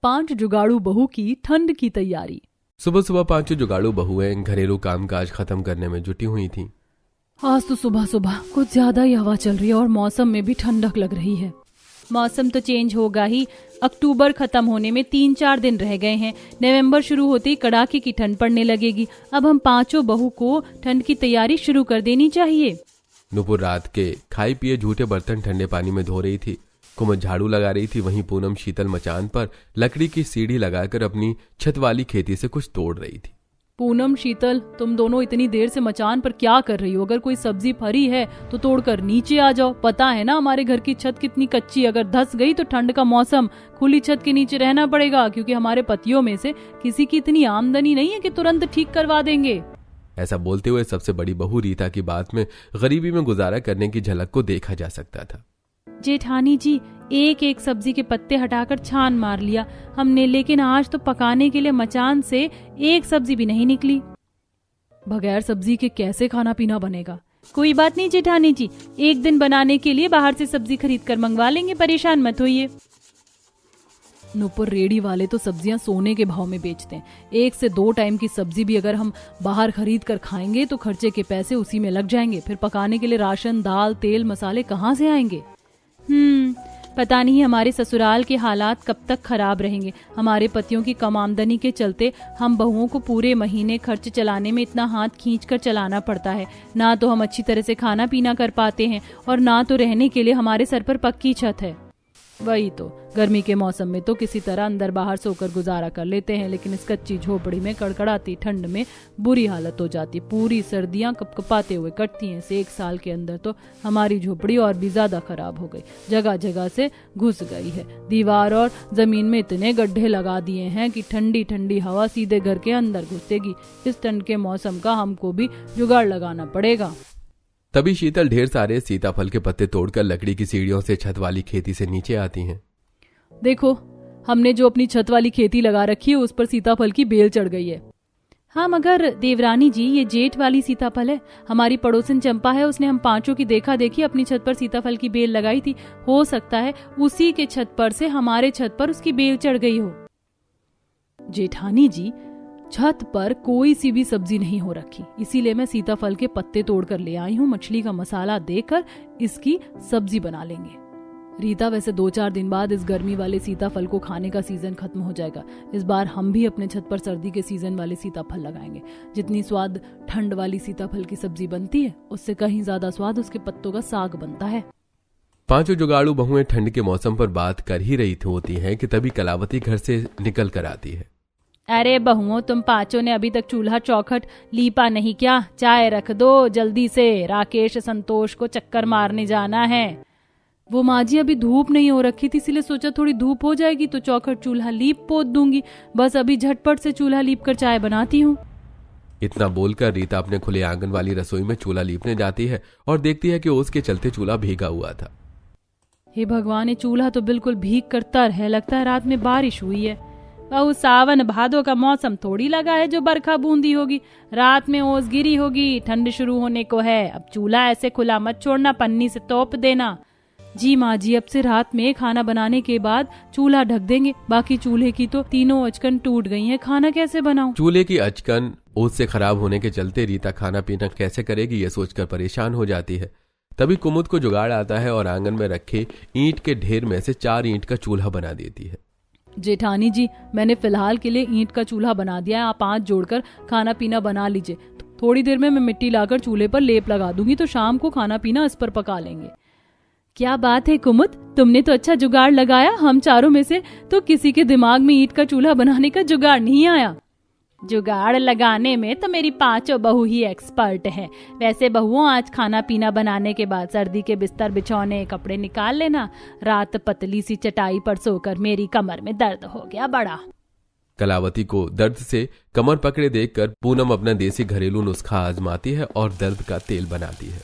5 जुगाड़ू बहू की ठंड की तैयारी। सुबह सुबह 5 जुगाड़ू बहुएं घरेलू कामकाज खत्म करने में जुटी हुई थीं। आज तो सुबह सुबह कुछ ज्यादा ही हवा चल रही है और मौसम में भी ठंडक लग रही है। मौसम तो चेंज होगा ही, अक्टूबर खत्म होने में 3-4 दिन रह गए हैं। नवंबर शुरू होते ही कड़ाके की ठंड पड़ने लगेगी। अब हम 5 बहू को ठंड की तैयारी शुरू कर देनी चाहिए। नुपुर रात के खाई पिए झूठे बर्तन ठंडे पानी में धो रही थी। कुमुद झाड़ू लगा रही थी। वहीं पूनम शीतल मचान पर लकड़ी की सीढ़ी लगाकर अपनी छत वाली खेती से कुछ तोड़ रही थी। पूनम, शीतल, तुम दोनों इतनी देर से मचान पर क्या कर रही हो? अगर कोई सब्जी फरी है तो तोड़कर नीचे आ जाओ। पता है ना हमारे घर की छत कितनी कच्ची, अगर धंस गई तो ठंड का मौसम खुली छत के नीचे रहना पड़ेगा, क्योंकि हमारे पतियों में से किसी की इतनी आमदनी नहीं है कि तुरंत ठीक करवा देंगे। ऐसा बोलते हुए सबसे बड़ी बहू रीता की बात में गरीबी में गुजारा करने की झलक को देखा जा सकता था। जेठानी जी, एक एक सब्जी के पत्ते हटाकर छान मार लिया हमने, लेकिन आज तो पकाने के लिए मचान से एक सब्जी भी नहीं निकली। बगैर सब्जी के कैसे खाना पीना बनेगा? कोई बात नहीं जेठानी जी, एक दिन बनाने के लिए बाहर से सब्जी खरीद कर मंगवा लेंगे, परेशान मत होइए। नुपुर, रेडी वाले तो सब्जियां सोने के भाव में बेचते हैं। 1 से 2 टाइम की सब्जी भी अगर हम बाहर खरीद कर खाएंगे तो खर्चे के पैसे उसी में लग जाएंगे। फिर पकाने के लिए राशन, दाल, तेल, मसाले कहाँ से आएंगे? पता नहीं हमारे ससुराल के हालात कब तक खराब रहेंगे। हमारे पतियों की कम आमदनी के चलते हम बहुओं को पूरे महीने खर्च चलाने में इतना हाथ खींच कर चलाना पड़ता है। ना तो हम अच्छी तरह से खाना पीना कर पाते हैं और ना तो रहने के लिए हमारे सर पर पक्की छत है। वही तो, गर्मी के मौसम में तो किसी तरह अंदर बाहर सोकर गुजारा कर लेते हैं, लेकिन इस कच्ची झोपड़ी में कड़कड़ाती ठंड में बुरी हालत हो जाती। पूरी सर्दियां कपकपाते हुए कटती हैं। से 1 साल के अंदर तो हमारी झोपड़ी और भी ज्यादा खराब हो गई, जगह जगह से घुस गई है। दीवार और जमीन में इतने गड्ढे लगा दिए हैं कि ठंडी ठंडी हवा सीधे घर के अंदर घुसेगी। इस ठंड के मौसम का हमको भी जुगाड़ लगाना पड़ेगा। तभी शीतल ढेर सारे सीताफल के पत्ते तोड़कर लकड़ी की सीढ़ियों से छत वाली खेती से नीचे आती हैं। देखो, हमने जो अपनी छत वाली खेती लगा रखी है उस पर सीताफल की बेल चढ़ गई है। हाँ, मगर देवरानी जी, ये जेठ वाली सीताफल है। हमारी पड़ोसन चंपा है, उसने हम 5 की देखा देखी अपनी छत पर सीताफल की बेल लगाई थी। हो सकता है उसी के छत पर से हमारे छत पर उसकी बेल चढ़ गई हो। जेठानी जी, छत पर कोई सी भी सब्जी नहीं हो रखी, इसीलिए मैं सीताफल के पत्ते तोड़कर ले आई हूँ। मछली का मसाला देकर इसकी सब्जी बना लेंगे। रीता, वैसे 2-4 दिन बाद इस गर्मी वाले सीताफल को खाने का सीजन खत्म हो जाएगा। इस बार हम भी अपने छत पर सर्दी के सीजन वाले सीताफल लगाएंगे। जितनी स्वाद ठंड वाली सीताफल की सब्जी बनती है, उससे कहीं ज्यादा स्वाद उसके पत्तों का साग बनता है। 5 जुगाड़ू बहुएं ठंड के मौसम पर बात कर ही रही होती हैं कि तभी कलावती घर से निकल कर आती है। अरे बहुओं, तुम 5 ने अभी तक चूल्हा चौखट लीपा नहीं क्या? चाय रख दो जल्दी से, राकेश संतोष को चक्कर मारने जाना है। वो माँ जी, अभी धूप नहीं हो रखी थी, इसलिए सोचा थोड़ी धूप हो जाएगी तो चौखट चूल्हा लीप पोत दूंगी। बस अभी झटपट से चूल्हा लीप कर चाय बनाती हूँ। इतना बोलकर रीता अपने खुले आंगन वाली रसोई में चूल्हा लीपने जाती है और देखती है कि उसके चलते चूल्हा भीगा हुआ था। हे भगवान, ये चूल्हा तो बिल्कुल भीग कर तर है। लगता है रात में बारिश हुई है। बहु, सावन भादो का मौसम थोड़ी लगा है जो बरखा बूंदी होगी। रात में ओस गिरी होगी, ठंड शुरू होने को है। अब चूल्हा ऐसे खुला मत छोड़ना, पन्नी से तोप देना। जी माँ जी, अब से रात में खाना बनाने के बाद चूल्हा ढक देंगे। बाकी चूल्हे की तो तीनों अचकन टूट गई हैं, खाना कैसे बनाऊं? चूल्हे की अचकन ओस से खराब होने के चलते रीता खाना पीना कैसे करेगी ये सोचकर परेशान हो जाती है। तभी कुमुद को जुगाड़ आता है और आंगन में रखे ईंट के ढेर में से 4 ईंट का चूल्हा बना देती है। जेठानी जी, मैंने फिलहाल के लिए ईंट का चूल्हा बना दिया है। आप 5 जोड़कर खाना पीना बना लीजिए। थोड़ी देर में मैं मिट्टी लाकर चूल्हे पर लेप लगा दूंगी तो शाम को खाना पीना इस पर पका लेंगे। क्या बात है कुमुद, तुमने तो अच्छा जुगाड़ लगाया। हम 4 में से तो किसी के दिमाग में ईंट का चूल्हा बनाने का जुगाड़ नहीं आया। जुगाड़ लगाने में तो मेरी 5 बहू ही एक्सपर्ट है। वैसे बहुओं, आज खाना पीना बनाने के बाद सर्दी के बिस्तर बिछौने कपड़े निकाल लेना। रात पतली सी चटाई पर सोकर मेरी कमर में दर्द हो गया बड़ा। कलावती को दर्द से कमर पकड़े देखकर पूनम अपना देसी घरेलू नुस्खा आजमाती है और दर्द का तेल बनाती है।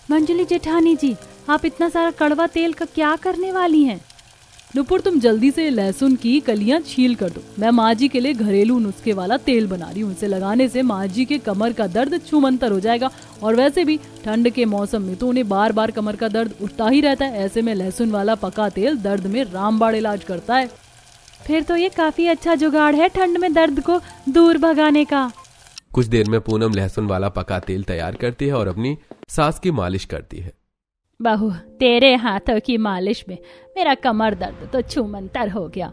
मंजली जेठानी जी, आप इतना सारा कड़वा तेल का क्या करने वाली हैं? नुपुर, तुम जल्दी से लहसुन की कलियां छील कर दो। मैं माँ जी के लिए घरेलू नुस्खे वाला तेल बना रही हूँ। इसे लगाने से माँ जी के कमर का दर्द छूमंतर हो जाएगा। और वैसे भी ठंड के मौसम में तो उन्हें बार बार कमर का दर्द उठता ही रहता है। ऐसे में लहसुन वाला पका तेल दर्द में रामबाण इलाज करता है। फिर तो ये काफी अच्छा जुगाड़ है ठंड में दर्द को दूर भगाने का। कुछ देर में पूनम लहसुन वाला पका तेल तैयार करती है और अपनी सास की मालिश करती है। बहू, तेरे हाथों की मालिश में मेरा कमर दर्द तो छूमंतर हो गया।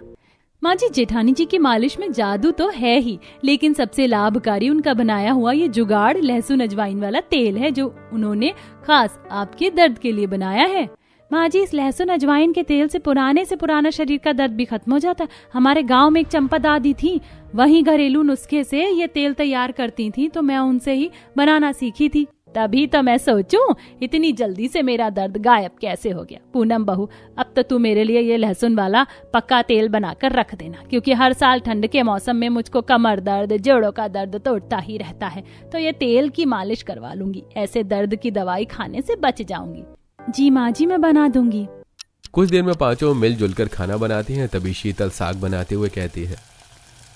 माँ जी, जेठानी जी की मालिश में जादू तो है ही, लेकिन सबसे लाभकारी उनका बनाया हुआ ये जुगाड़ लहसुन अजवाइन वाला तेल है जो उन्होंने खास आपके दर्द के लिए बनाया है। माँ जी, इस लहसुन अजवाइन के तेल से पुराना शरीर का दर्द भी खत्म हो जाता है। हमारे गांव में एक चंपा दादी थी, वही घरेलू नुस्खे से ये तेल तैयार करती थी, तो मैं उनसे ही बनाना सीखी थी। तभी तो मैं सोचूं इतनी जल्दी से मेरा दर्द गायब कैसे हो गया। पूनम बहू, अब तो तू मेरे लिए ये लहसुन वाला पक्का तेल बनाकर रख देना, क्योंकि हर साल ठंड के मौसम में मुझको कमर दर्द, जोड़ों का दर्द तो उठता ही रहता है, तो ये तेल की मालिश करवा लूंगी। ऐसे दर्द की दवाई खाने से बच जाऊंगी। जी माँ जी, मैं बना दूंगी। कुछ देर में पांचों मिलजुल कर खाना बनाती हैं। तभी शीतल साग बनाते हुए कहती है,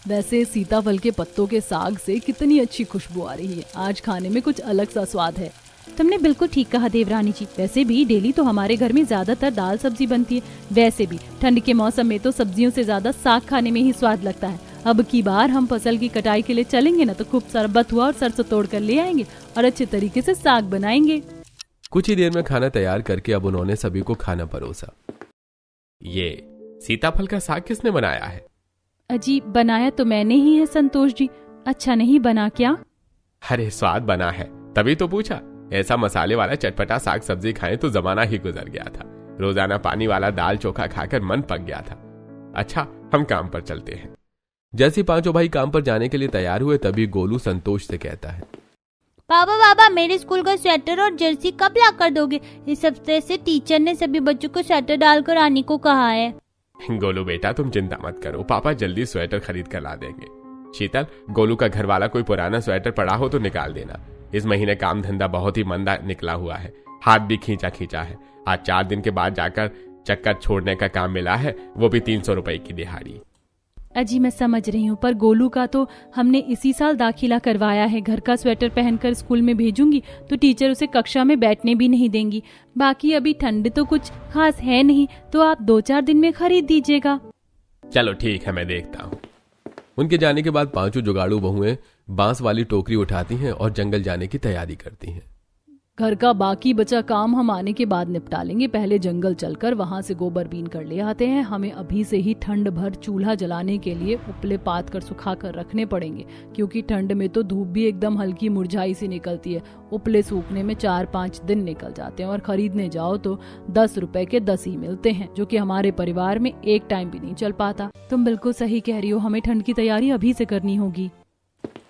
वैसे सीताफल के पत्तों के साग से कितनी अच्छी खुशबू आ रही है। आज खाने में कुछ अलग सा स्वाद है। तुमने बिल्कुल ठीक कहा देवरानी जी। वैसे भी डेली तो हमारे घर में ज्यादातर दाल सब्जी बनती है। वैसे भी ठंड के मौसम में तो सब्जियों से ज्यादा साग खाने में ही स्वाद लगता है। अब की बार हम फसल की कटाई के लिए चलेंगे ना, तो खूब सारा बथुआ और सरसों तोड़ कर ले आएंगे और अच्छे तरीके से साग बनाएंगे। कुछ ही देर में खाना तैयार करके अब उन्होंने सभी को खाना परोसा। ये सीताफल का साग किसने बनाया है? अजी, बनाया तो मैंने ही है संतोष जी। अच्छा नहीं बना क्या? अरे स्वाद बना है, तभी तो पूछा। ऐसा मसाले वाला चटपटा साग सब्जी खाएं तो जमाना ही गुजर गया था। रोजाना पानी वाला दाल चोखा खाकर मन पक गया था। अच्छा, हम काम पर चलते हैं। जैसे पांचों भाई काम पर जाने के लिए तैयार हुए तभी गोलू संतोष से कहता है, पापा, मेरे स्कूल का स्वेटर और जर्सी कब ला कर दोगे? इस हफ्ते से टीचर ने सभी बच्चों को स्वेटर डालकर आने को कहा है। गोलू बेटा, तुम चिंता मत करो, पापा जल्दी स्वेटर खरीद कर ला देंगे। शीतल, गोलू का घर वाला कोई पुराना स्वेटर पड़ा हो तो निकाल देना। इस महीने काम धंधा बहुत ही मंदा निकला हुआ है, हाथ भी खींचा है। आज 4 दिन के बाद जाकर चक्कर छोड़ने का काम मिला है, वो भी 300 रुपए की दिहाड़ी। अजी, मैं समझ रही हूँ, पर गोलू का तो हमने इसी साल दाखिला करवाया है। घर का स्वेटर पहनकर स्कूल में भेजूंगी तो टीचर उसे कक्षा में बैठने भी नहीं देंगी। बाकी अभी ठंड तो कुछ खास है नहीं, तो आप 2-4 दिन में खरीद दीजिएगा। चलो ठीक है, मैं देखता हूँ। उनके जाने के बाद पांचों जुगाड़ू बहुएं बांस वाली टोकरी उठाती हैं और जंगल जाने की तैयारी करती हैं। घर का बाकी बचा काम हम आने के बाद निपटा लेंगे। पहले जंगल चलकर वहां से गोबर बीन कर ले आते हैं। हमें अभी से ही ठंड भर चूल्हा जलाने के लिए उपले पात कर सुखा कर रखने पड़ेंगे, क्योंकि ठंड में तो धूप भी एकदम हल्की मुरझाई सी निकलती है। उपले सूखने में 4-5 दिन निकल जाते हैं और खरीदने जाओ तो 10 रुपए के 10 ही मिलते हैं, जो कि हमारे परिवार में एक टाइम भी नहीं चल पाता। तुम बिल्कुल सही कह रही हो, हमें ठंड की तैयारी अभी से करनी होगी।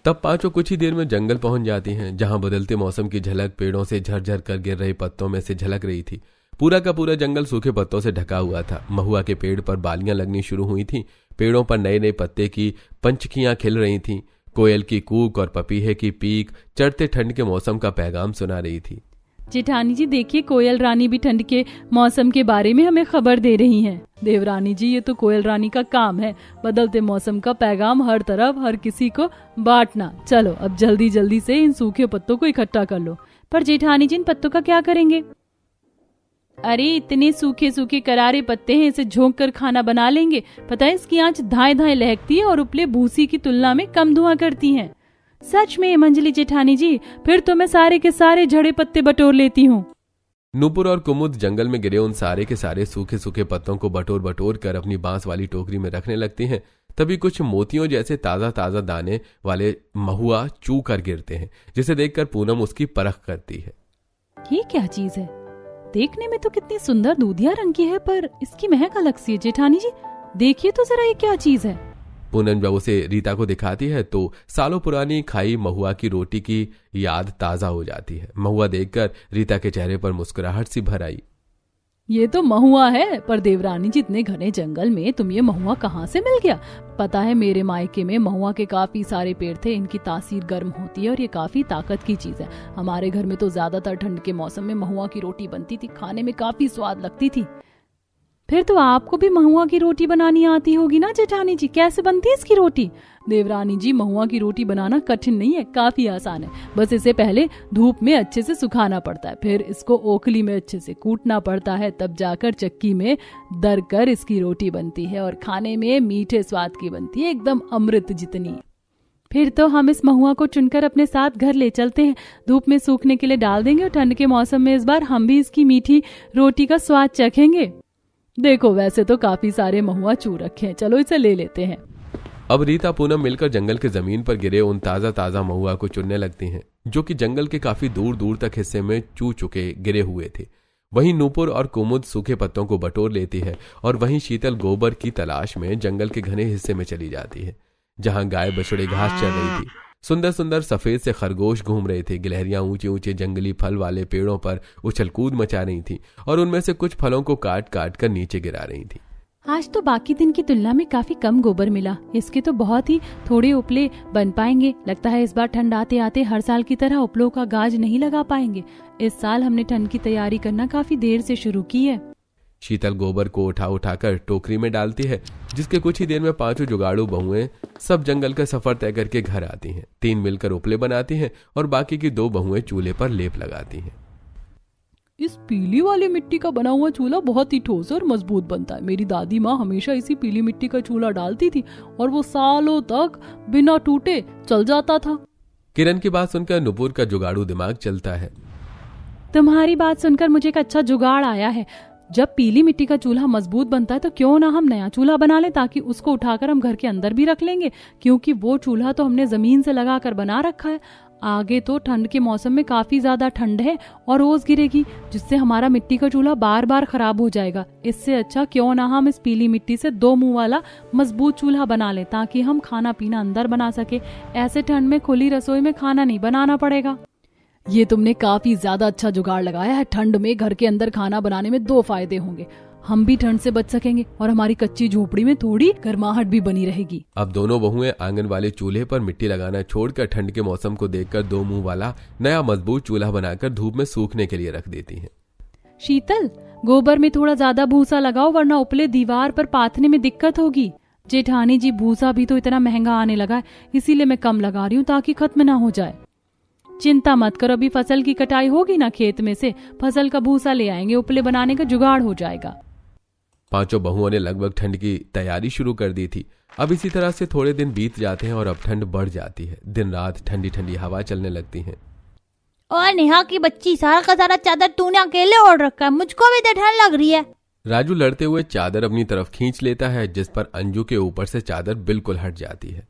तब पांचों कुछ ही देर में जंगल पहुंच जाती हैं, जहां बदलते मौसम की झलक पेड़ों से झरझर कर गिर रहे पत्तों में से झलक रही थी। पूरा का पूरा जंगल सूखे पत्तों से ढका हुआ था। महुआ के पेड़ पर बालियां लगनी शुरू हुई थीं। पेड़ों पर नए नए पत्ते की पंचखियां खिल रही थीं। कोयल की कूक और पपीहे की पीक चढ़ते ठंड के मौसम का पैगाम सुना रही थी। जेठानी जी देखिए, कोयल रानी भी ठंड के मौसम के बारे में हमें खबर दे रही हैं। देवरानी जी, ये तो कोयल रानी का काम है, बदलते मौसम का पैगाम हर तरफ हर किसी को बांटना। चलो अब जल्दी जल्दी से इन सूखे पत्तों को इकट्ठा कर लो। पर जेठानी जी, इन पत्तों का क्या करेंगे? अरे इतने सूखे सूखे करारे पत्ते हैं, इसे झोंक कर खाना बना लेंगे। पता है, इसकी आंच धाए धाए लहकती है और उपले भूसी की तुलना में कम धुआं करती हैं। सच में मंजली जेठानी जी, फिर तो मैं सारे के सारे झड़े पत्ते बटोर लेती हूँ। नूपुर और कुमुद जंगल में गिरे उन सारे के सारे सूखे सूखे पत्तों को बटोर बटोर कर अपनी बांस वाली टोकरी में रखने लगती हैं। तभी कुछ मोतियों जैसे ताजा ताजा दाने वाले महुआ चू कर गिरते हैं, जिसे देखकर पूनम उसकी परख करती है। ये क्या चीज है? देखने में तो कितनी सुंदर दूधिया रंग की है, पर इसकी महक अलग सी है। जेठानी जी देखिए तो जरा, ये क्या चीज है? पूनम जब उसे रीता को दिखाती है तो सालों पुरानी खाई महुआ की रोटी की याद ताजा हो जाती है। महुआ देखकर रीता के चेहरे पर मुस्कुराहट सी भर आई। ये तो महुआ है, पर देवरानी जी इतने घने जंगल में तुम ये महुआ कहाँ से मिल गया? पता है, मेरे मायके में महुआ के काफी सारे पेड़ थे। इनकी तासीर गर्म होती है और ये काफी ताकत की चीज है। हमारे घर में तो ज्यादातर ठंड के मौसम में महुआ की रोटी बनती थी, खाने में काफी स्वाद लगती थी। फिर तो आपको भी महुआ की रोटी बनानी आती होगी ना जेठानी जी, कैसे बनती है इसकी रोटी? देवरानी जी, महुआ की रोटी बनाना कठिन नहीं है, काफी आसान है। बस इसे पहले धूप में अच्छे से सुखाना पड़ता है, फिर इसको ओखली में अच्छे से कूटना पड़ता है, तब जाकर चक्की में दरकर इसकी रोटी बनती है और खाने में मीठे स्वाद की बनती है, एकदम अमृत जितनी। फिर तो हम इस महुआ को चुनकर अपने साथ घर ले चलते हैं, धूप में सूखने के लिए डाल देंगे और ठंड के मौसम में इस बार हम भी इसकी मीठी रोटी का स्वाद चखेंगे। देखो, वैसे तो काफी सारे महुआ चू रखे हैं, चलो इसे ले लेते हैं। अब रीता पूनम मिलकर जंगल के जमीन पर गिरे उन ताजा ताजा महुआ को चुनने लगती हैं, जो कि जंगल के काफी दूर दूर तक हिस्से में चू चुके गिरे हुए थे। वहीं नूपुर और कुमुद सूखे पत्तों को बटोर लेती है और वहीं शीतल गोबर की तलाश में जंगल के घने हिस्से में चली जाती है, जहां गाय बछड़े घास चर रही थी। सुंदर सुंदर सफेद से खरगोश घूम रहे थे। गिलहरियां ऊंचे ऊंचे जंगली फल वाले पेड़ों पर उछल कूद मचा रही थी और उनमें से कुछ फलों को काट काट कर नीचे गिरा रही थी। आज तो बाकी दिन की तुलना में काफी कम गोबर मिला, इसके तो बहुत ही थोड़े उपले बन पाएंगे। लगता है इस बार ठंड आते आते हर साल की तरह उपलों का गाज नहीं लगा पाएंगे। इस साल हमने ठंड की तैयारी करना काफी देर से शुरू की है। शीतल गोबर को उठा उठाकर टोकरी में डालती है, जिसके कुछ ही देर में 5 जुगाड़ू बहुएं सब जंगल का सफर तय करके घर आती हैं। 3 मिलकर उपले बनाती हैं और बाकी की 2 बहुएं चूल्हे पर लेप लगाती हैं। इस पीली वाली मिट्टी का बना हुआ चूल्हा बहुत ही ठोस और मजबूत बनता है। मेरी दादी माँ हमेशा इसी पीली मिट्टी का चूल्हा डालती थी और वो सालों तक बिना टूटे चल जाता था। किरण की बात सुनकर नुपुर का जुगाड़ू दिमाग चलता है। तुम्हारी बात सुनकर मुझे एक अच्छा जुगाड़ आया है। जब पीली मिट्टी का चूल्हा मजबूत बनता है तो क्यों ना हम नया चूल्हा बना लें, ताकि उसको उठाकर हम घर के अंदर भी रख लेंगे, क्योंकि वो चूल्हा तो हमने जमीन से लगाकर बना रखा है। आगे तो ठंड के मौसम में काफी ज्यादा ठंड है और ओस गिरेगी, जिससे हमारा मिट्टी का चूल्हा बार बार खराब हो जाएगा। इससे अच्छा क्यों ना हम इस पीली मिट्टी से 2 मुंह वाला मजबूत चूल्हा बना लें, ताकि हम खाना पीना अंदर बना सके। ऐसे ठंड में खुली रसोई में खाना नहीं बनाना पड़ेगा। ये तुमने काफी ज्यादा अच्छा जुगाड़ लगाया है। ठंड में घर के अंदर खाना बनाने में 2 फायदे होंगे, हम भी ठंड से बच सकेंगे और हमारी कच्ची झोपड़ी में थोड़ी गर्माहट भी बनी रहेगी। अब दोनों बहुएं आंगन वाले चूल्हे पर मिट्टी लगाना छोड़कर ठंड के मौसम को देखकर 2 मुंह वाला नया मजबूत चूल्हा बनाकर धूप में सूखने के लिए रख देती हैं। शीतल, गोबर में थोड़ा ज्यादा भूसा लगाओ, वरना उपले दीवार पर पाथने में दिक्कत होगी। जेठानी जी, भूसा भी तो इतना महंगा आने लगा है, इसीलिए मैं कम लगा रही हूँ ताकि खत्म ना हो जाए। चिंता मत करो, अभी फसल की कटाई होगी ना, खेत में से फसल का भूसा ले आएंगे, उपले बनाने का जुगाड़ हो जाएगा। 5 बहुओं ने लगभग ठंड की तैयारी शुरू कर दी थी। अब इसी तरह से थोड़े दिन बीत जाते हैं और अब ठंड बढ़ जाती है। दिन रात ठंडी ठंडी हवा चलने लगती है। और नेहा की बच्ची, सारा का सारा चादर तूने अकेले ओढ़ रखा है, मुझको भी तो ठंड लग रही है। राजू लड़ते हुए चादर अपनी तरफ खींच लेता है, जिस पर अंजू के ऊपर से चादर बिल्कुल हट जाती है।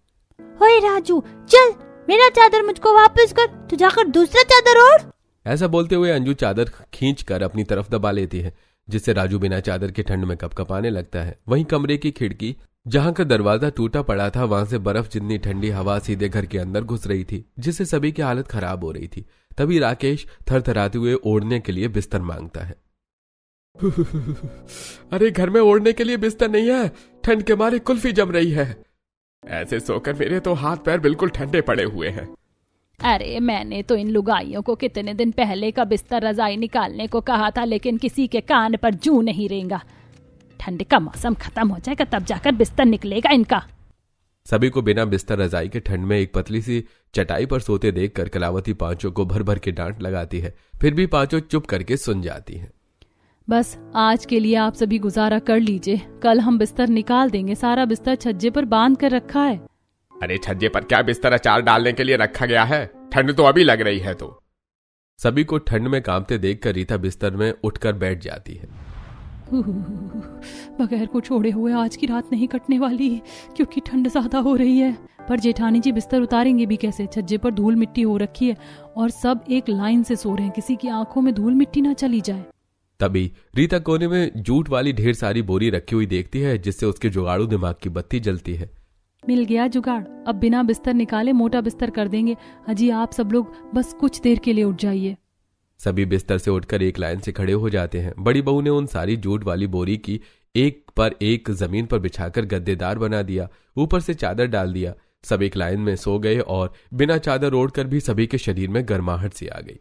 ओए राजू, चल मेरा चादर मुझको वापस कर, तू जाकर दूसरा चादर ओढ़। ऐसा बोलते हुए अंजू चादर खींच कर अपनी तरफ दबा लेती है, जिससे राजू बिना चादर के ठंड में कपकपाने लगता है। वहीं कमरे की खिड़की, जहां का दरवाजा टूटा पड़ा था, वहां से बर्फ जितनी ठंडी हवा सीधे घर के अंदर घुस रही थी, जिससे सभी की हालत खराब हो रही थी। तभी राकेश थरथराते हुए ओढ़ने के लिए बिस्तर मांगता है। अरे घर में ओढ़ने के लिए बिस्तर नहीं है, ठंड के मारे कुल्फी जम रही है। ऐसे सोकर मेरे तो हाथ पैर बिल्कुल ठंडे पड़े हुए हैं। अरे मैंने तो इन लुगाइयों को कितने दिन पहले का बिस्तर रजाई निकालने को कहा था, लेकिन किसी के कान पर जूं नहीं रेंगा। ठंड का मौसम खत्म हो जाएगा तब जाकर बिस्तर निकलेगा इनका। सभी को बिना बिस्तर रजाई के ठंड में एक पतली सी चटाई पर सोते देखकर कलावती 5 को भर भर के डांट लगाती है। फिर भी 5 चुप करके सुन जाती है। बस आज के लिए आप सभी गुजारा कर लीजिए, कल हम बिस्तर निकाल देंगे। सारा बिस्तर छज्जे पर बांध कर रखा है। अरे छज्जे पर क्या बिस्तर अचार डालने के लिए रखा गया है? ठंड तो अभी लग रही है। तो सभी को ठंड में कांपते देखकर रीता बिस्तर में उठकर बैठ जाती है। बगैर को छोड़े हुए आज की रात नहीं कटने वाली, क्योंकि ठंड ज्यादा हो रही है। पर जेठानी जी बिस्तर उतारेंगे भी कैसे? छज्जे पर धूल मिट्टी हो रखी है और सब एक लाइन से सो रहे हैं, किसी की आंखों में धूल मिट्टी ना चली जाए। तभी रीता कोने में जूट वाली ढेर सारी बोरी रखी हुई देखती है, जिससे उसके जुगाड़ू दिमाग की बत्ती जलती है। मिल गया जुगाड़, अब बिना बिस्तर निकाले मोटा बिस्तर कर देंगे। अजी आप सब लोग बस कुछ देर के लिए उठ जाइए। सभी बिस्तर से उठकर एक लाइन से खड़े हो जाते हैं। बड़ी बहू ने उन सारी जूट वाली बोरी की एक पर एक जमीन पर बिछाकर गद्देदार बना दिया, ऊपर से चादर डाल दिया। सब एक लाइन में सो गए और बिना चादर ओढ़कर भी सभी के शरीर में गर्माहट सी आ गई।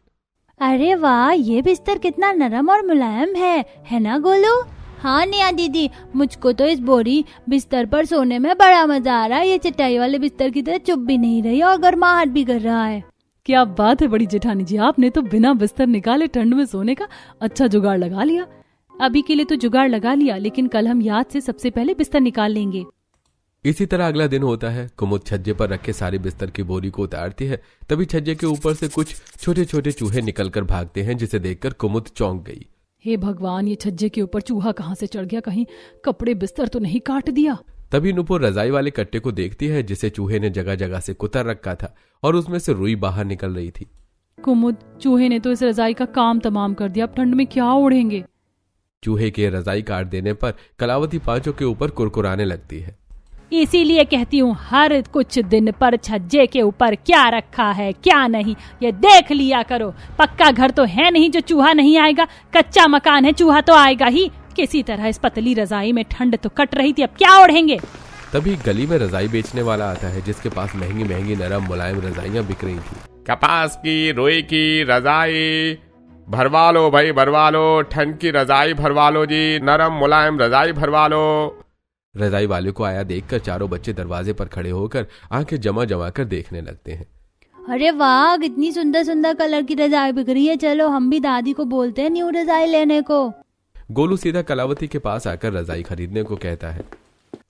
अरे वाह, ये बिस्तर कितना नरम और मुलायम है ना गोलू? हाँ नेहा दीदी, मुझको तो इस बोरी बिस्तर पर सोने में बड़ा मजा आ रहा है। ये चटाई वाले बिस्तर की तरह चुप भी नहीं रही और गर्माहट भी कर रहा है। क्या बात है बड़ी जेठानी जी, आपने तो बिना बिस्तर निकाले ठंड में सोने का अच्छा जुगाड़ लगा लिया। अभी के लिए तो जुगाड़ लगा लिया, लेकिन कल हम याद से सबसे पहले बिस्तर निकाल लेंगे। इसी तरह अगला दिन होता है। कुमुद छज्जे पर रखे सारी बिस्तर की बोरी को उतारती है। तभी छज्जे के ऊपर से कुछ छोटे छोटे चूहे निकलकर भागते हैं, जिसे देखकर कुमुद चौंक गई। हे भगवान, ये छज्जे के ऊपर चूहा कहाँ से चढ़ गया? कहीं कपड़े बिस्तर तो नहीं काट दिया? तभी नुपुर रजाई वाले कट्टे को देखती है, जिसे चूहे ने जगह जगह से कुतर रखा था और उसमें से रुई बाहर निकल रही थी। कुमुद, चूहे ने तो इस रजाई का काम तमाम कर दिया। अब ठंड में क्या ओढ़ेंगे? चूहे के रजाई काट देने पर कलावती पांचों के ऊपर कुरकुराने लगती है। इसीलिए कहती हूँ, हर कुछ दिन पर छज्जे के ऊपर क्या रखा है क्या नहीं ये देख लिया करो। पक्का घर तो है नहीं जो चूहा नहीं आएगा, कच्चा मकान है, चूहा तो आएगा ही। किसी तरह इस पतली रजाई में ठंड तो कट रही थी, अब क्या ओढ़ेंगे? तभी गली में रजाई बेचने वाला आता है, जिसके पास महंगी महंगी नरम मुलायम रजाइयां बिक रही थी। कपास की, रुई की रजाई भरवा लो भाई, भरवा लो। ठंड की रजाई भरवा लो जी, नरम मुलायम रजाई भरवा लो। रजाई वाले को आया देखकर चारों बच्चे दरवाजे पर खड़े होकर आंखें जमा जमा कर देखने लगते हैं। अरे वाह, कितनी सुंदर सुंदर कलर की रजाई बिक रही है। चलो हम भी दादी को बोलते हैं न्यू रजाई लेने को। गोलू सीधा कलावती के पास आकर रजाई खरीदने को कहता है।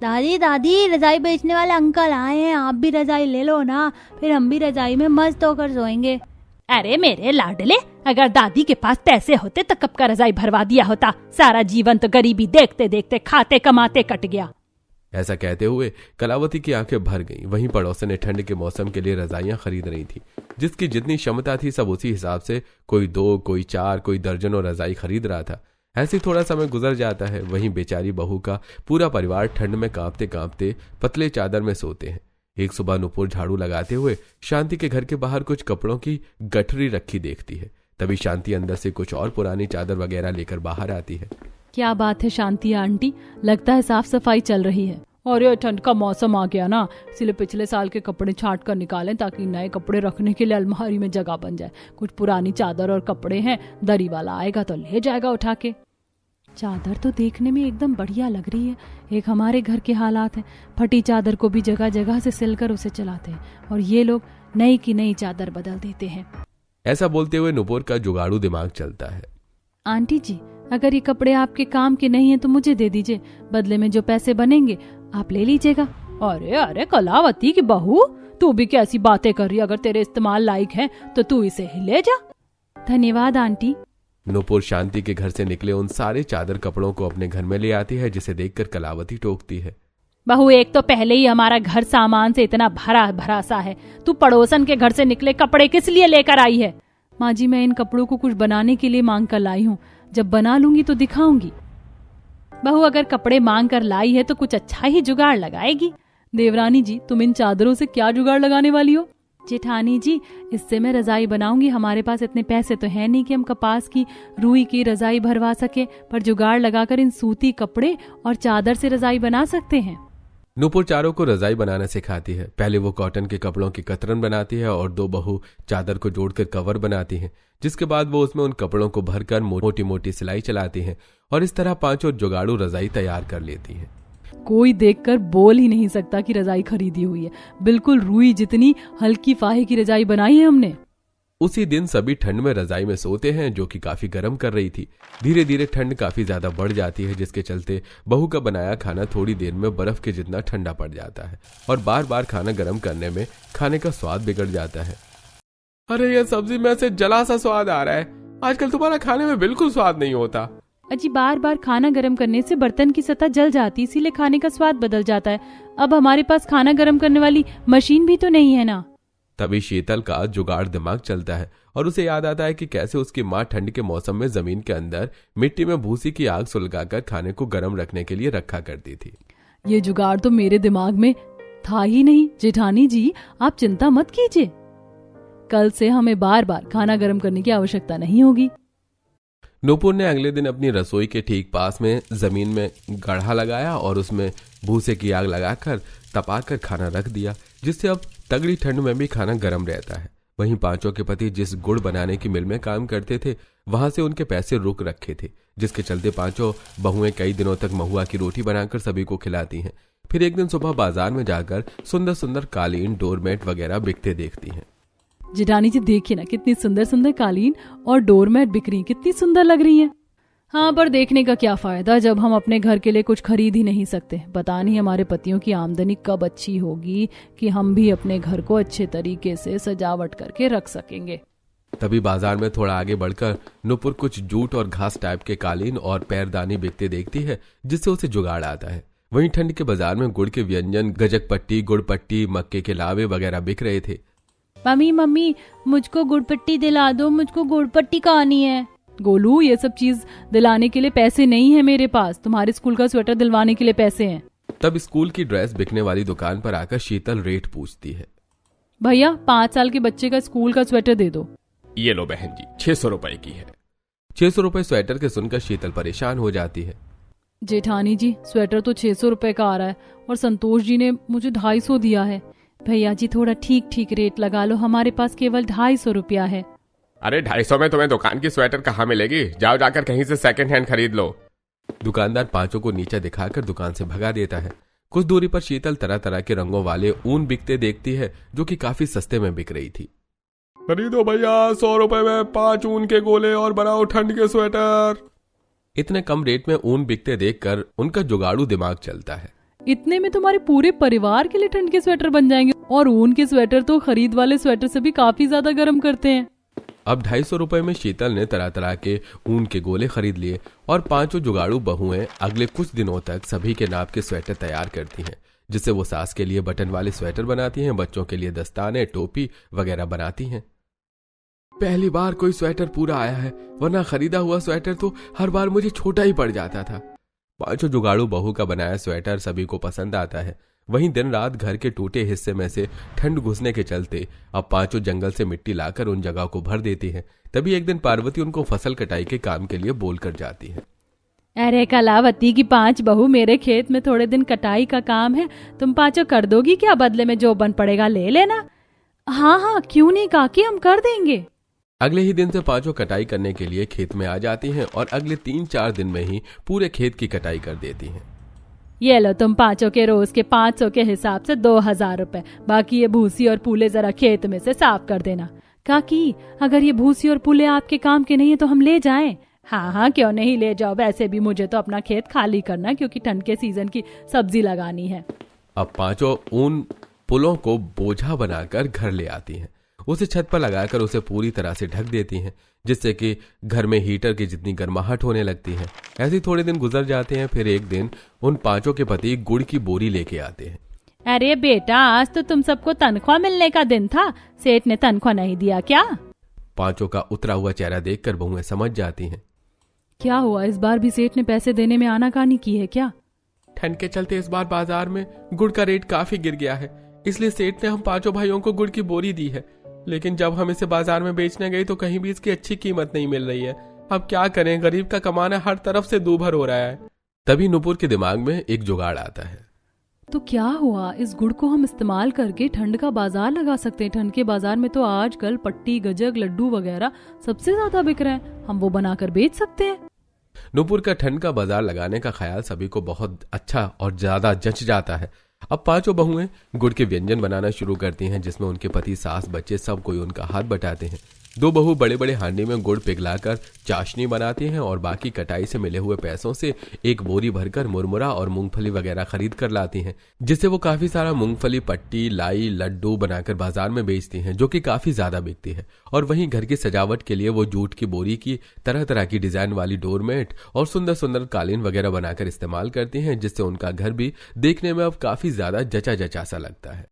दादी दादी, रजाई बेचने वाले अंकल आए हैं, आप भी रजाई ले लो ना, फिर हम भी रजाई में मस्त होकर सोएंगे। अरे मेरे लाडले, अगर दादी के पास पैसे होते तो कब का रजाई भरवा दिया होता। सारा जीवन तो गरीबी देखते देखते खाते कमाते कट गया। ऐसा कहते हुए कलावती की आंखें भर गईं। वहीं पड़ोसन ने ठंड के मौसम के लिए रजाइयां खरीद रही थी। जिसकी जितनी क्षमता थी सब उसी हिसाब से, कोई 2, कोई 4, कोई दर्जनों रजाई खरीद रहा था। ऐसे ही थोड़ा समय गुजर जाता है। वहीं बेचारी बहू का पूरा परिवार ठंड में कांपते कांपते पतले चादर में सोते हैं। एक सुबह नुपुर झाड़ू लगाते हुए शांति के घर के बाहर कुछ कपड़ों की गठरी रखी देखती है। तभी शांति अंदर से कुछ और पुरानी चादर वगैरह लेकर बाहर आती है। क्या बात है शांति आंटी, लगता है साफ सफाई चल रही है। और ये ठंड का मौसम आ गया ना, इसलिए पिछले साल के कपड़े छांट कर निकालें ताकि नए कपड़े रखने के लिए अलमारी में जगह बन जाए। कुछ पुरानी चादर और कपड़े हैं, दरी वाला आएगा तो ले जाएगा उठा के। चादर तो देखने में एकदम बढ़िया लग रही है। एक हमारे घर के हालात हैं, फटी चादर को भी जगह जगह से सिलकर उसे चलाते हैं और ये लोग नई की नई चादर बदल देते हैं। ऐसा बोलते हुए नुपुर का जुगाड़ू दिमाग चलता है। आंटी जी, अगर ये कपड़े आपके काम के नहीं हैं तो मुझे दे दीजिए, बदले में जो पैसे बनेंगे आप ले लीजिएगा। अरे अरे कलावती की बहू, तू भी कैसी बातें कर रही है? अगर तेरे इस्तेमाल लायक है तो तू इसे ही ले जा। धन्यवाद आंटी। नुपुर शांति के घर से निकले उन सारे चादर कपड़ों को अपने घर में ले आती है, जिसे देखकर कलावती टोकती है। बहू, एक तो पहले ही हमारा घर सामान से इतना भरा भरा सा है, तू पड़ोसन के घर से निकले कपड़े किस लिए लेकर आई है? माँ जी, मैं इन कपड़ों को कुछ बनाने के लिए मांग कर लाई हूँ, जब बना लूंगी तो दिखाऊंगी। बहू, अगर कपड़े मांग कर लाई है तो कुछ अच्छा ही जुगाड़ लगाएगी। देवरानी जी, तुम इन चादरों से क्या जुगाड़ लगाने वाली हो? जेठानी जी, इससे मैं रजाई बनाऊंगी। हमारे पास इतने पैसे तो है नहीं कि हम कपास की, रुई की रजाई भरवा सके, पर जुगाड़ लगाकर इन सूती कपड़े और चादर से रजाई बना सकते हैं। नुपुर चारों को रजाई बनाना सिखाती है। पहले वो कॉटन के कपड़ों की कतरन बनाती है और 2 बहू चादर को जोड़कर कवर बनाती हैं। जिसके बाद वो उसमें उन कपड़ों को भरकर मोटी मोटी सिलाई चलाती हैं और इस तरह 5 जुगाड़ू रजाई तैयार कर लेती हैं। कोई देखकर बोल ही नहीं सकता कि रजाई खरीदी हुई है। बिल्कुल रुई जितनी हल्की फाहे की रजाई बनाई है हमने। उसी दिन सभी ठंड में रजाई में सोते हैं, जो कि काफी गर्म कर रही थी। धीरे धीरे ठंड काफी ज्यादा बढ़ जाती है, जिसके चलते बहू का बनाया खाना थोड़ी देर में बर्फ के जितना ठंडा पड़ जाता है और बार बार खाना गर्म करने में खाने का स्वाद बिगड़ जाता है। अरे ये सब्जी में से जला सा स्वाद आ रहा है। आजकल तुम्हारा खाने में बिल्कुल स्वाद नहीं होता। अजी, बार बार खाना गर्म करने से बर्तन की सतह जल जाती, इसीलिए खाने का स्वाद बदल जाता है। अब हमारे पास खाना गर्म करने वाली मशीन भी तो नहीं है ना। तभी शीतल का जुगाड़ दिमाग चलता है और उसे याद आता है कि कैसे उसकी माँ ठंड के मौसम में जमीन के अंदर मिट्टी में भूसी की आग सुलगाकर खाने को गर्म रखने के लिए रखा करती थी। ये जुगाड़ तो मेरे दिमाग में था ही नहीं। जेठानी जी, आप चिंता मत कीजिए, कल से हमें बार बार खाना गर्म करने की आवश्यकता नहीं होगी। नुपुर ने अगले दिन अपनी रसोई के ठीक पास में जमीन में गड्ढा लगाया और उसमें भूसे की आग लगाकर तपाकर खाना रख दिया, जिससे अब तगड़ी ठंड में भी खाना गर्म रहता है। वहीं 5 के पति जिस गुड़ बनाने की मिल में काम करते थे, वहां से उनके पैसे रुक रखे थे, जिसके चलते पांचों बहुएं कई दिनों तक महुआ की रोटी बनाकर सभी को खिलाती हैं। फिर एक दिन सुबह बाजार में जाकर सुंदर सुंदर कालीन, डोरमेट वगैरह बिकते देखती हैं। जेठानी जी देखिए ना, कितनी सुंदर सुंदर कालीन और डोरमेट बिक रही हैं, कितनी सुंदर लग रही हैं। हाँ, पर देखने का क्या फायदा जब हम अपने घर के लिए कुछ खरीद ही नहीं सकते। पता नहीं हमारे पतियों की आमदनी कब अच्छी होगी कि हम भी अपने घर को अच्छे तरीके से सजावट करके रख सकेंगे। तभी बाजार में थोड़ा आगे बढ़कर नुपुर कुछ जूट और घास टाइप के कालीन और पैरदानी बिकते देखती है, जिससे उसे जुगाड़ आता है। वहीं ठंड के बाजार में गुड़ के व्यंजन, गजक पट्टी, गुड़ पट्टी, मक्के के लावे वगैरह बिक रहे थे। मम्मी मुझको गुड़ पट्टी दिला दो, मुझको गुड़ पट्टी खानी है। गोलू, ये सब चीज दिलाने के लिए पैसे नहीं है मेरे पास, तुम्हारे स्कूल का स्वेटर दिलवाने के लिए पैसे हैं। तब स्कूल की ड्रेस बिकने वाली दुकान पर आकर शीतल रेट पूछती है। भैया 5 साल के बच्चे का स्कूल का स्वेटर दे दो। ये लो बहन जी, 600 रुपए की है। 600 रुपए स्वेटर के सुनकर शीतल परेशान हो जाती है। जेठानी जी, स्वेटर तो 600 रुपए का आ रहा है और संतोष जी ने मुझे 250 दिया है। भैया जी थोड़ा ठीक ठीक रेट लगा लो, हमारे पास केवल 250 रुपया है। अरे 250 में तुम्हें दुकान की स्वेटर कहाँ मिलेगी? जाओ जाकर कहीं से सेकंड हैंड खरीद लो। दुकानदार पांचों को नीचे दिखाकर दुकान से भगा देता है। कुछ दूरी पर शीतल तरह तरह के रंगों वाले ऊन बिकते देखती है, जो कि काफी सस्ते में बिक रही थी। खरीदो भैया, 100 रुपए में 5 ऊन के गोले और बनाओ ठंड के स्वेटर। इतने कम रेट में ऊन बिकते देखकर उनका जुगाड़ू दिमाग चलता है। इतने में तुम्हारे पूरे परिवार के लिए ठंड के स्वेटर बन जाएंगे, और ऊन के स्वेटर तो खरीद वाले स्वेटर से भी काफी ज्यादा गर्म करते हैं। अब 250 रुपए में शीतल ने तरह तरह के ऊन के गोले खरीद लिए और पांचों जुगाड़ू बहुएं अगले कुछ दिनों तक सभी के नाप के स्वेटर तैयार करती हैं, जिससे वो सास के लिए बटन वाले स्वेटर बनाती हैं, बच्चों के लिए दस्ताने, टोपी वगैरह बनाती हैं। पहली बार कोई स्वेटर पूरा आया है, वरना खरीदा हुआ स्वेटर तो हर बार मुझे छोटा ही पड़ जाता था। पांचों जुगाड़ू बहू का बनाया स्वेटर सभी को पसंद आता है। वहीं दिन रात घर के टूटे हिस्से में से ठंड घुसने के चलते अब पांचों जंगल से मिट्टी लाकर उन जगह को भर देती हैं। तभी एक दिन पार्वती उनको फसल कटाई के काम के लिए बोल कर जाती है। अरे कलावती की 5 बहू, मेरे खेत में थोड़े दिन कटाई का काम है, तुम पांचों कर दोगी क्या? बदले में जो बन पड़ेगा ले लेना। हाँ, क्यों नहीं काकी, हम कर देंगे। अगले ही दिन से पांचों कटाई करने के लिए खेत में आ जाती हैं और अगले 3-4 दिन में ही पूरे खेत की कटाई कर देती हैं। ये लो तुम पांचों के रोज के 500 के हिसाब से 2000 रुपए, बाकी ये भूसी और पूले जरा खेत में से साफ कर देना। काकी, अगर ये भूसी और पूले आपके काम के नहीं है तो हम ले जाएं? हाँ, क्यों नहीं, ले जाओ। वैसे भी मुझे तो अपना खेत खाली करना, क्योंकि ठंड के सीजन की सब्जी लगानी है। अब पांचों उन पुलों को बोझा बनाकर घर ले आती हैं। उसे छत पर लगाकर उसे पूरी तरह से ढक देती हैं, जिससे कि घर में हीटर की जितनी गर्माहट होने लगती है। ऐसे ही थोड़े दिन गुजर जाते हैं। फिर एक दिन उन पांचों के पति गुड़ की बोरी लेके आते हैं। अरे बेटा, आज तो तुम सबको तनख्वाह मिलने का दिन था, सेठ ने तनख्वाह नहीं दिया क्या? पांचों का उतरा हुआ चेहरा देखकर बहुएं समझ जाती हैं। क्या हुआ, इस बार भी सेठ ने पैसे देने में आनाकानी की है क्या? ठंड के चलते इस बार बाजार में गुड़ का रेट काफी गिर गया है, इसलिए सेठ ने हम पांचों भाइयों को गुड़ की बोरी दी है। लेकिन जब हम इसे बाजार में बेचने गए तो कहीं भी इसकी अच्छी कीमत नहीं मिल रही है। अब क्या करें, गरीब का कमाना हर तरफ से दूभर हो रहा है। तभी नुपुर के दिमाग में एक जुगाड़ आता है। तो क्या हुआ, इस गुड़ को हम इस्तेमाल करके ठंड का बाजार लगा सकते हैं। ठंड के बाजार में तो आजकल पट्टी, गजक, लड्डू वगैरह सबसे ज्यादा बिक रहे हैं, हम वो बनाकर बेच सकते हैं। नुपुर का ठंड का बाजार लगाने का ख्याल सभी को बहुत अच्छा और ज्यादा जच जाता है। अब पांचों बहुएं गुड़ के व्यंजन बनाना शुरू करती हैं, जिसमें उनके पति, सास, बच्चे सब कोई उनका हाथ बटाते हैं। 2 बहू बड़े बड़े हांडी में गुड़ पिघलाकर चाशनी बनाती हैं और बाकी कटाई से मिले हुए पैसों से एक बोरी भरकर मुरमुरा और मूंगफली वगैरह खरीद कर लाती हैं, जिससे वो काफी सारा मूंगफली, पट्टी, लाई, लड्डू बनाकर बाजार में बेचती हैं, जो कि काफी ज्यादा बिकती है। और वहीं घर की सजावट के लिए वो जूट की बोरी की तरह तरह की डिजाइन वाली डोरमेट और सुंदर सुंदर कालीन वगैरह बनाकर इस्तेमाल करती हैं, जिससे उनका घर भी देखने में अब काफी ज्यादा जचा जचा सा लगता है।